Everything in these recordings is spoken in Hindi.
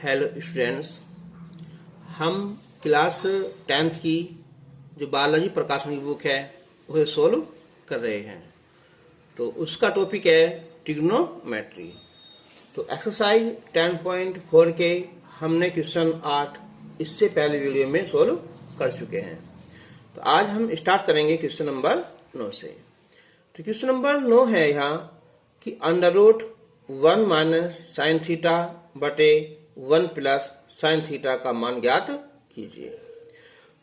हेलो स्टूडेंट्स, हम क्लास 10th की जो बायोलॉजी प्रकाशन की बुक है उसे सोल्व कर रहे हैं। तो उसका टॉपिक है ट्रिग्नोमेट्री। तो एक्सरसाइज 10.4 के हमने क्वेश्चन 8 इससे पहले वीडियो में सोल्व कर चुके हैं। तो आज हम स्टार्ट करेंगे क्वेश्चन नंबर 9 से। तो क्वेश्चन नंबर 9 है यहाँ कि under root 1 minus sine theta बटे 1 प्लस साइन थीटा का मान ज्ञात कीजिए।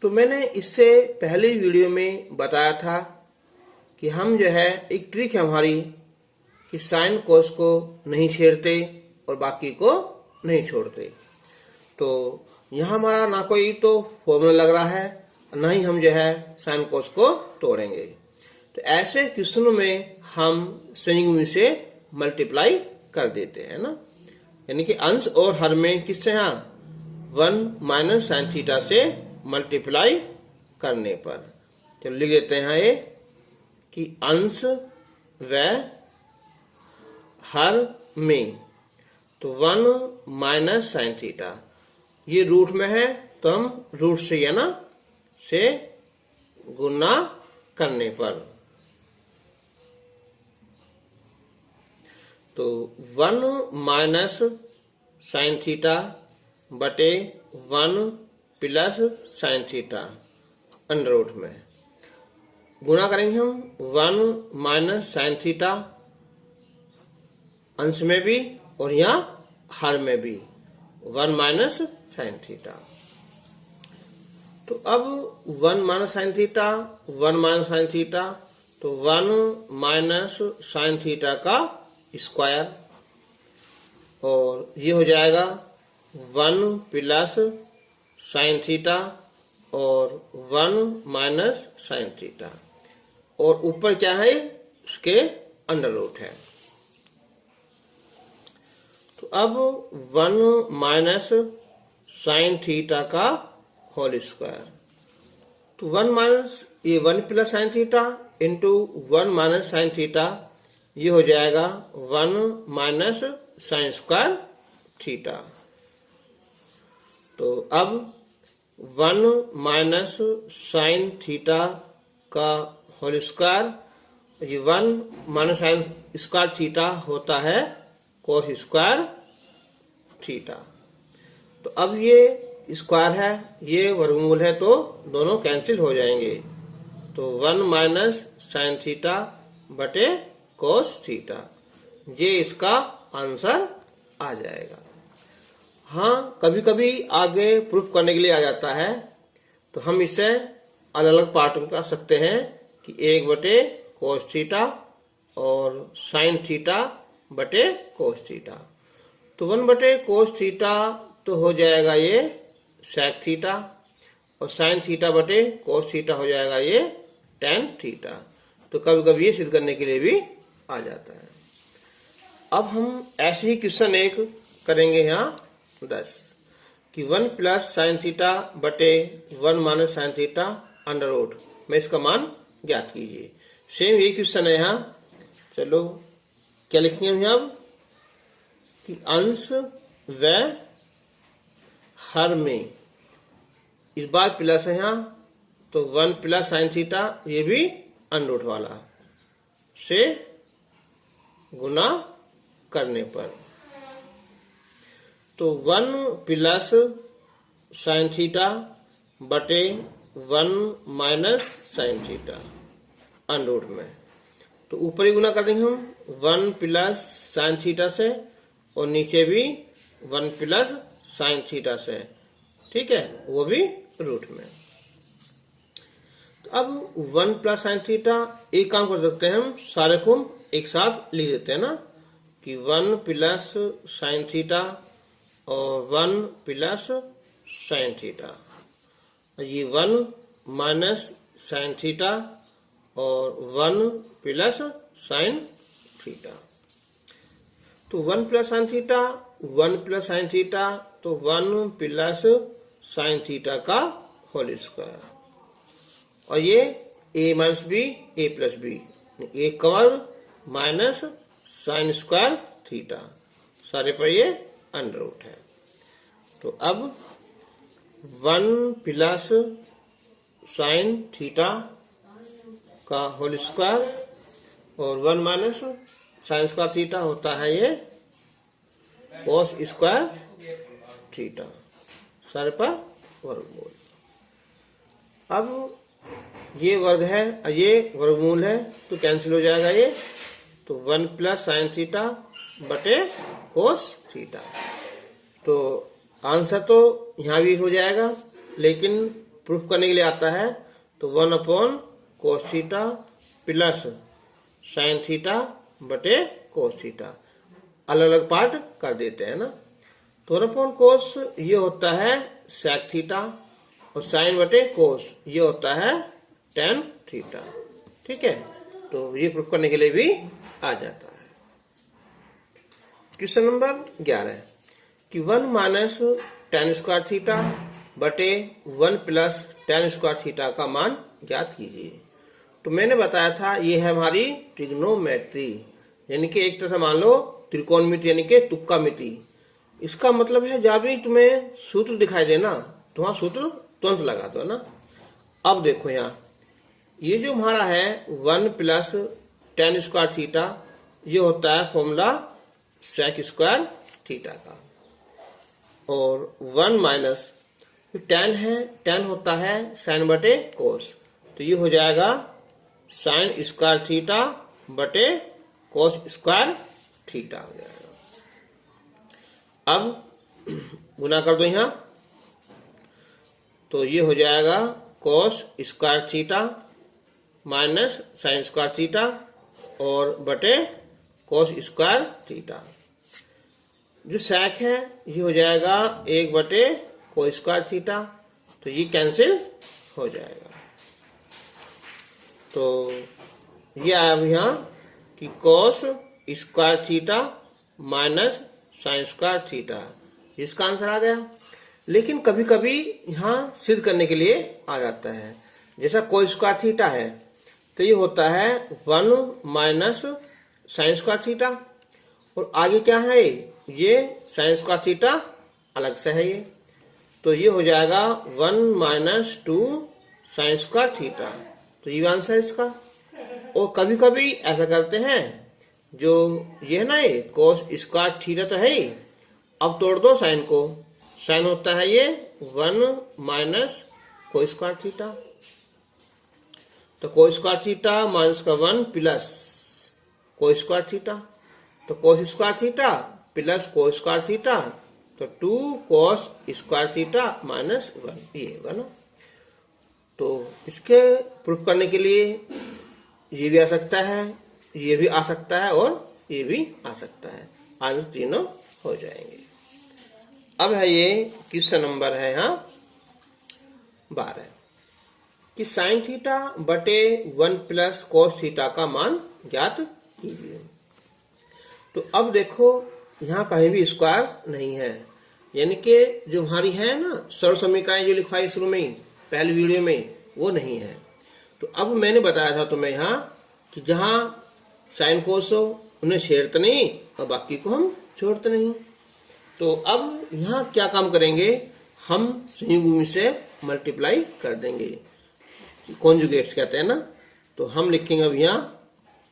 तो मैंने इससे पहले वीडियो में बताया था कि हम जो है एक ट्रिक है हमारी कि साइन कोस को नहीं छेड़ते और बाकी को नहीं छोड़ते। तो यहाँ हमारा ना कोई तो फॉर्मूला लग रहा है, ना ही हम जो है साइन कोस को तोड़ेंगे। तो ऐसे क्वेश्चनों में हम संयुग्म से मल्टीप्लाई कर देते हैं ना, यानी कि अंश और हर में किससे, यहाँ 1 माइनस साइन थीटा से मल्टीप्लाई करने पर। चलो लिख देते हैं यहाँ ये कि अंश व हर में, तो 1 माइनस साइन थीटा ये रूट में है तो हम रूट से या ना से गुना करने पर, तो 1 माइनस साइन थीटा बटे 1 plus sine theta under root में गुना करेंगे हम 1 माइनस साइन थीटा अंश में भी और यहाँ हर में भी 1 माइनस साइन थीटा। तो अब 1 minus sine theta 1 minus sine theta, तो 1 माइनस साइन थीटा का स्क्वायर, और ये हो जाएगा 1 प्लस साइन थीटा और 1 माइनस साइन थीटा, और ऊपर क्या है उसके अंडर रूट है। तो अब 1 माइनस साइन थीटा का होल स्क्वायर, तो 1 माइनस ये 1 plus sine theta into 1 minus sine theta, ये हो जाएगा 1 माइनस साइन स्क्वायर थीटा। तो अब 1 माइनस साइन थीटा का होल स्क्वायर, ये 1 माइनस साइन स्क्वायर थीटा होता है कोस स्क्वायर थीटा। तो अब ये स्क्वायर है, ये वर्गमूल है, तो दोनों कैंसिल हो जाएंगे। तो 1 माइनस साइन थीटा बटे कोस थीटा, ये इसका आंसर आ जाएगा। हाँ, कभी कभी आगे प्रूफ करने के लिए आ जाता है, तो हम इसे अलग अलग पार्ट में कर सकते हैं कि 1 बटे कोस थीटा और साइन थीटा बटे कोस थीटा। तो 1 बटे कोस थीटा तो हो जाएगा ये सेक थीटा, और साइन थीटा बटे कोस थीटा हो जाएगा ये टेन थीटा। तो कभी कभी ये सिद्ध करने के लिए भी आ जाता है। अब हम ऐसे ही क्वेश्चन एक करेंगे यहाँ 10 कि 1 प्लस साइन थीटा बटे 1 minus sine theta under root में इसका मान ज्ञात कीजिए। सेम यही क्वेश्चन है यहाँ। चलो क्या लिखेंगे हम यहाँ कि अंश व हर में, इस बार प्लस है यहाँ, तो 1 प्लस साइन थीटा ये भी अंडर रूट वाला से गुना करने पर, तो 1 प्लस साइन थीटा बटे 1 minus sine theta under root में, तो ऊपर ही गुना कर देंगे हम 1 प्लस साइन थीटा से, और नीचे भी 1 प्लस साइन थीटा से, ठीक है, वो भी रूट में। तो अब 1 प्लस साइन थीटा एक काम कर सकते हैं हम, सारे को एक साथ लिख देते हैं ना कि 1 प्लस साइन थीटा और 1 प्लस साइन थीटा, ये 1 माइनस साइन थीटा और 1 प्लस साइन थीटा। तो 1 plus sine theta 1 plus sine theta, तो 1 प्लस साइन थीटा का होल स्क्वायर, और ये a minus B A plus B, A का वर्ग माइनस साइन स्क्वायर थीटा, सारे पर ये अंडर रूट है। तो अब 1 प्लस साइन थीटा का होल स्क्वायर और 1 माइनस साइन स्क्वायर थीटा होता है ये कोस स्क्वायर थीटा, सर पर वर्गमूल। अब ये वर्ग है, ये वर्गमूल है, तो कैंसिल हो जाएगा ये। तो 1 प्लस साइन थीटा बटे कोस थीटा। तो आंसर तो यहाँ भी हो जाएगा, लेकिन प्रूफ करने के लिए आता है तो 1 अपॉन कोस थीटा प्लस साइन थीटा बटे कोस थीटा, अलग अलग पार्ट कर देते हैं ना। तो 1 अपॉन कोस ये होता है सेक थीटा और साइन बटे कोस ये होता है टेन थीटा। ठीक है, तो ये प्रूफ करने के लिए भी आ जाता है। क्वेश्चन नंबर 11 कि 1 माइनस टेन स्क्वायर थीटा बटे 1 प्लस टेन स्क्वायर थीटा का मान ज्ञात कीजिए। तो मैंने बताया था ये है हमारी ट्रिग्नोमेट्री, यानी कि एक तरह से मान लो त्रिकोणमिति यानी कि तुक्का मिति। इसका मतलब है जब भी तुम्हें सूत्र दिखाई देना तो वहां सूत्र तुरंत लगा दो ना। अब देखो यहाँ ये जो हमारा है 1 प्लस टेन स्क्वायर थीटा ये होता है फॉर्मूला सेक स्क्वायर थीटा का, और 1 माइनस टेन है, टेन होता है साइन बटे कोस, तो ये हो जाएगा साइन स्क्वायर थीटा बटे कोस स्क्वायर थीटा हो जाएगा। अब गुना कर दो यहाँ, तो ये हो जाएगा कोस square theta minus sine square theta और बटे कोस स्क्वायर थीटा। जो सेक है ये हो जाएगा 1 बटे कोस स्क्वायर थीटा, तो ये कैंसिल हो जाएगा। तो ये आया अब यहाँ कि कोस square theta minus sine square theta, इसका आंसर आ गया। लेकिन कभी कभी यहाँ सिद्ध करने के लिए आ जाता है, जैसा कोस स्क्वायर थीटा है तो ये होता है 1 माइनस साइन स्क्वायर थीटा, और आगे क्या है ये साइन स्क्वायर थीटा अलग से है ये, तो ये हो जाएगा 1 माइनस 2 साइन स्क्वायर थीटा, तो ये आंसर है इसका। और कभी कभी ऐसा करते हैं, जो ये है ना ये कोस स्क्वायर थीटा तो है ही, अब तोड़ दो साइन को, साइन होता है ये 1 माइनस कोस स्क्वायर थीटा, तो कोस स्क्वायर थीटा माइनस का 1 प्लस कोस स्क्वायर थीटा, तो कोस square theta plus cos square theta, तो 2 कोस स्क्वायर थीटा माइनस 1 ये होगा ना। तो इसके प्रूफ करने के लिए ये भी आ सकता है, ये भी आ सकता है और ये भी आ सकता है, आंसर तीनों हो जाएंगे। अब है ये क्वेश्चन नंबर है यहाँ 12 कि साइन थीटा बटे 1 प्लस कोस थीटा का मान ज्ञात कीजिए। तो अब देखो यहाँ कहीं भी स्क्वायर नहीं है, यानी कि जो हमारी है ना सरल समीकरण जो लिखवाई शुरू में ही पहली वीडियो में वो नहीं है। तो अब मैंने बताया था तुम्हें यहाँ कि जहाँ साइन कोस हो उन्हें छेड़ते नहीं और बाकी को हम छोड़ते नहीं। तो अब यहाँ क्या काम करेंगे, हम संयुग्म भूमि से मल्टीप्लाई कर देंगे, कॉन्जुगेट्स कहते हैं ना। तो हम लिखेंगे अब यहाँ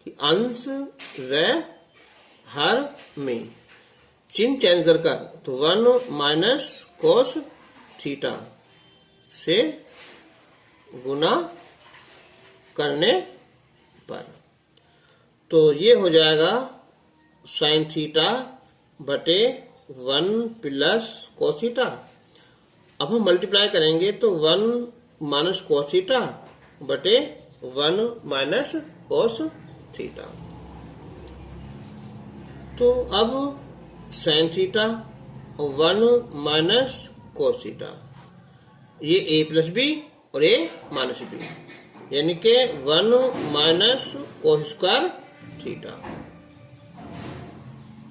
कि अंश व हर में चिन्ह चेंज कर कर, तो 1 माइनस कोस थीटा से गुना करने पर, तो ये हो जाएगा साइन थीटा बटे 1 प्लस कोस थीटा। अब हम मल्टीप्लाई करेंगे तो 1 माइनस कोस थीटा बटे 1 माइनस कोस थीटा। तो अब साइन थीटा और 1 माइनस कोस थीटा, ये a प्लस बी और a माइनस बी, यानी कि 1 माइनस कोस स्क्वायर थीटा।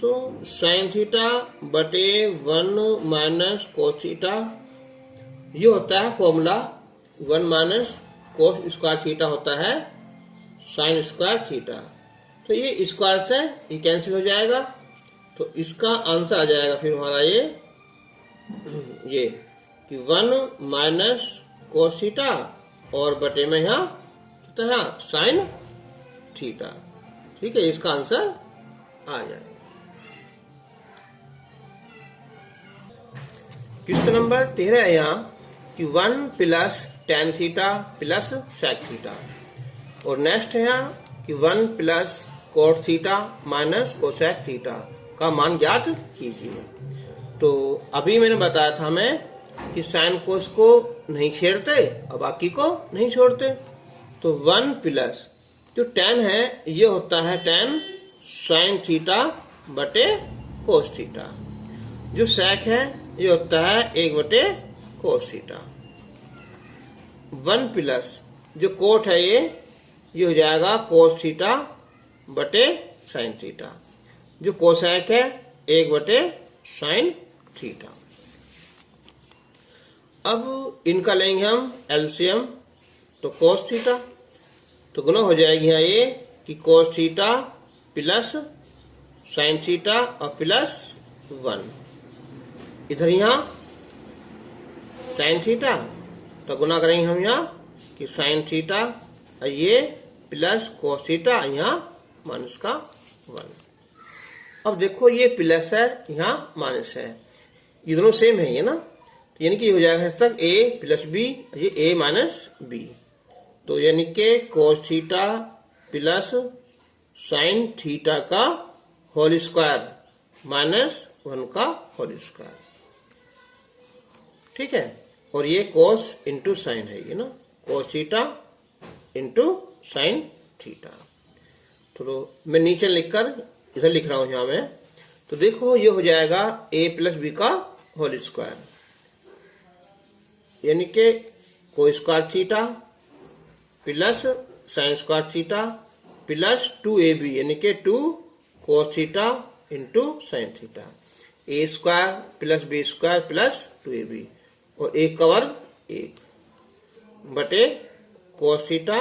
तो साइन थीटा बटे 1 माइनस कोस थीटा ये होता है formula 1 minus cos square theta होता है साइन स्क्वायर थीटा। तो ये स्क्वायर से ये कैंसिल हो जाएगा, तो इसका आंसर आ जाएगा फिर हमारा ये ये कि 1 माइनस कोस थीटा और बटे में यहाँ साइन थीटा। ठीक है, इसका आंसर आ जाएगा। क्वेश्चन नंबर 13 है यहाँ कि 1 plus tan theta plus sec theta. और नेक्स्ट है यहाँ कि 1 plus cos theta minus cosec theta का मान ज्ञात कीजिए। तो अभी मैंने बताया था हमें कि साइन कोस को नहीं छेड़ते और बाकी को नहीं छोड़ते। तो 1 प्लस जो tan है ये होता है tan साइन थीटा बटे कोस थीटा। जो sec है ये होता है 1 बटे कोस थीटा। 1 प्लस जो कोट है ये हो जाएगा कोस थीटा बटे साइन थीटा। जो कोसेक है 1 बटे साइन थीटा। अब इनका लेंगे हम एलसीएम, तो कोस थीटा तो गुना हो जाएगी यहाँ ये कि cos theta plus sine theta और प्लस 1। इधर यहाँ साइन थीटा तो गुना करेंगे हम यहाँ कि साइन थीटा और ये प्लस कोस थीटा, यहाँ माइनस का 1। अब देखो ये प्लस है यहाँ माइनस है, ये दोनों सेम है ये ना, तो यानी कि हो जाएगा इस तक a प्लस बी, ये a माइनस बी। तो यानी कि cos theta plus sine theta का होल स्क्वायर माइनस 1 का होल स्क्वायर। ठीक है, और ये कोस इंटू साइन है ये ना, कोस थीटा इंटू साइन थीटा। तो मैं नीचे लिखकर इधर लिख रहा हूं यहां में। तो देखो ये हो जाएगा a प्लस बी का होल स्क्वायर, यानी कि कोस square theta plus sine square theta plus 2ab, यानी कि 2 cos theta into sine theta. a square plus b square plus 2ab और 1 का वर्ग 1 बटे cos theta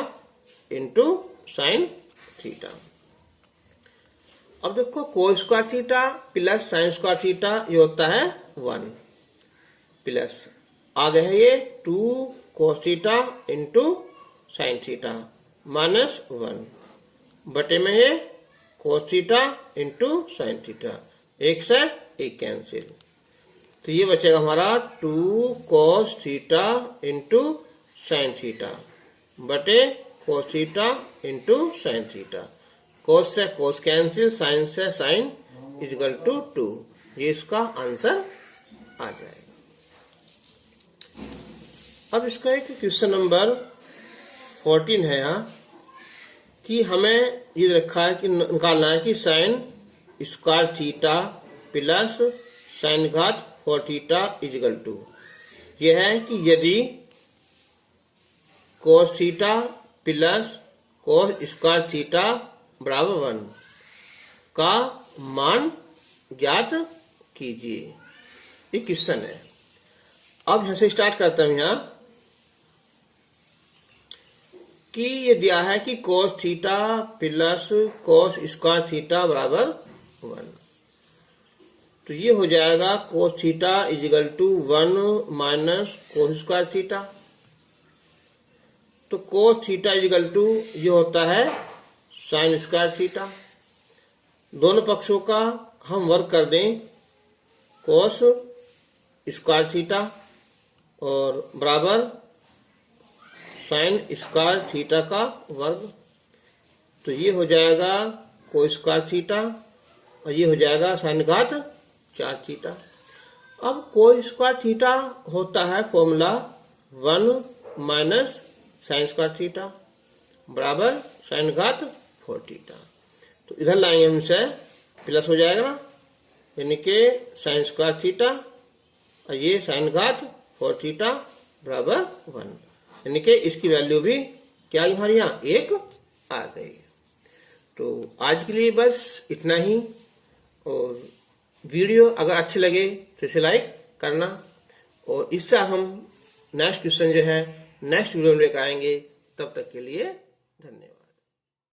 into sine theta. अब देखो कोस square theta plus sine square theta ये होता है 1 प्लस आगे है ये 2 cos theta into sine theta minus 1 बटे में ये cos theta into sine theta, 1 से 1 कैंसिल। तो ये बचेगा हमारा 2 cos theta into sine theta बटे cos theta into sine theta. Cos से कोस कैंसिल, साइन से साइन इक्वल टू 2। ये इसका आंसर आ जाएगा। अब इसका एक क्वेश्चन नंबर 14 है यहाँ कि हमें ये रखा है कि निकालना है कि sine square theta plus sign घात 4 थीटा इक्वल टू। यह है कि यदि कोस theta plus cos square theta बराबर 1 का मान ज्ञात कीजिए। ये क्वेश्चन है। अब यहां से स्टार्ट करता हूं यहाँ कि ये दिया है कि cos theta plus cos square theta बराबर 1। तो ये हो जाएगा cos theta equal to 1 minus cos square theta. तो कोस थीटा इजिकल टू ये होता है साइन स्क्वायर थीटा। दोनों पक्षों का हम वर्ग कर दें कोस स्क्वायर थीटा और बराबर साइन स्क्वायर थीटा का वर्ग। तो ये हो जाएगा कोस स्क्वायर थीटा और ये हो जाएगा साइन घात 4 थीटा। अब कोस स्क्वायर थीटा होता है formula 1 minus sine square theta बराबर साइन घात 4 थीटा। तो इधर लाएंगे हमसे प्लस हो जाएगा ना, यानी कि साइन स्क्वायर थीटा और ये साइन घात 4 थीटा बराबर 1, यानी कि इसकी वैल्यू भी क्या आई हमारे यहाँ 1 आ गई। तो आज के लिए बस इतना ही। और वीडियो अगर अच्छी लगे तो इसे लाइक करना और इससे हम नेक्स्ट क्वेश्चन जो है नेक्स्ट वीडियो में लेकर आएंगे। तब तक के लिए धन्यवाद।